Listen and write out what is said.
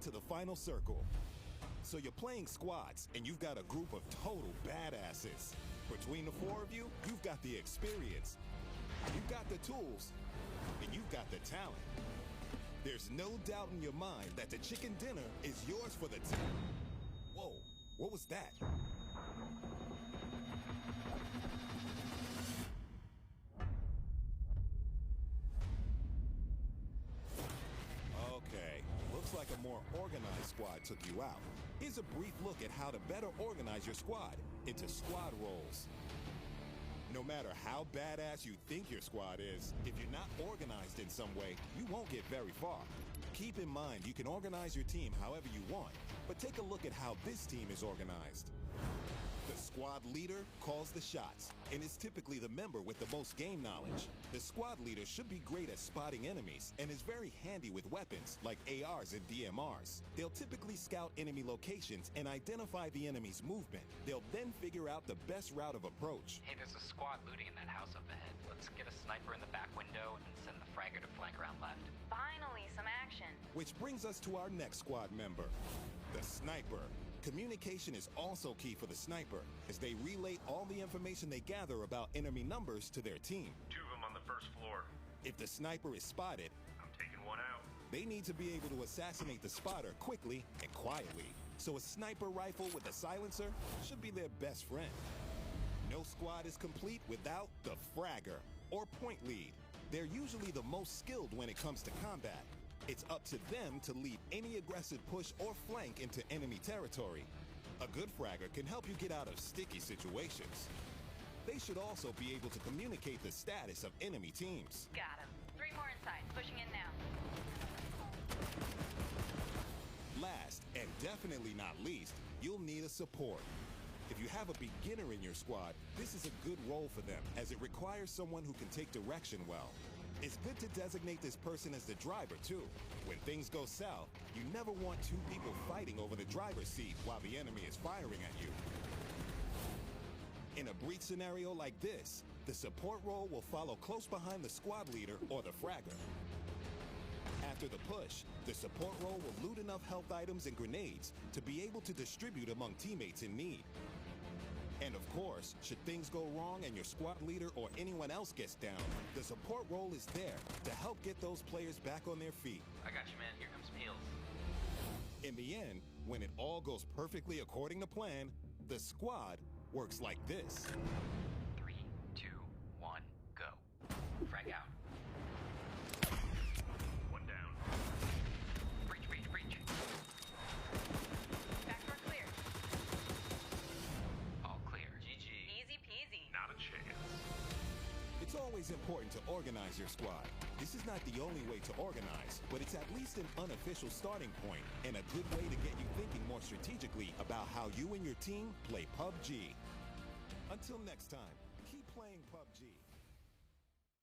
to the final circle. So you're playing squads, and you've got a group of total badasses. Between the four of you, you've got the experience, you've got the tools, and you've got the talent. There's no doubt in your mind that the chicken dinner is yours for the team. Whoa, what was that? Okay, looks like a more organized squad took you out. Here's a brief look at how to better organize your squad into squad roles. No matter how badass you think your squad is, if you're not organized in some way, you won't get very far. Keep in mind you can organize your team however you want, but take a look at how this team is organized. The squad leader calls the shots and is typically the member with the most game knowledge. The squad leader should be great at spotting enemies and is very handy with weapons like ARs and DMRs. They'll typically scout enemy locations and identify the enemy's movement. They'll then figure out the best route of approach. Hey, there's a squad looting in that house up ahead. Let's get a sniper in the back window and send the Fragger to flank around left. Finally, some action. Which brings us to our next squad member, the sniper. Communication is also key for the sniper, as they relay all the information they gather about enemy numbers to their team. 2 of them on the first floor. If the sniper is spotted, I'm taking one out. they need to be able to assassinate the spotter quickly and quietly. So a sniper rifle with a silencer should be their best friend. No squad is complete without the Fragger, or point lead. They're usually the most skilled when it comes to combat. It's up to them to lead any aggressive push or flank into enemy territory. A good Fragger can help you get out of sticky situations. They should also be able to communicate the status of enemy teams. Got him. 3 more inside. Pushing in now. Last, and definitely not least, you'll need a support. If you have a beginner in your squad, this is a good role for them, as it requires someone who can take direction well. It's good to designate this person as the driver, too. When things go south, you never want 2 people fighting over the driver's seat while the enemy is firing at you. In a breach scenario like this, the support role will follow close behind the squad leader or the Fragger. After the push, the support role will loot enough health items and grenades to be able to distribute among teammates in need. And of course, should things go wrong and your squad leader or anyone else gets down, the support role is there to help get those players back on their feet. I got you, man. Here comes some heals. In the end, when it all goes perfectly according to plan, the squad works like this. 3, 2, 1, go. Frag out. 1 down. Breach, breach, breach. Back door clear. All clear. GG. Easy peasy. Not a chance. It's always important to organize your squad. This is not the only way to organize, but it's at least an unofficial starting point and a good way to get you thinking more strategically about how you and your team play PUBG. Until next time, keep playing PUBG.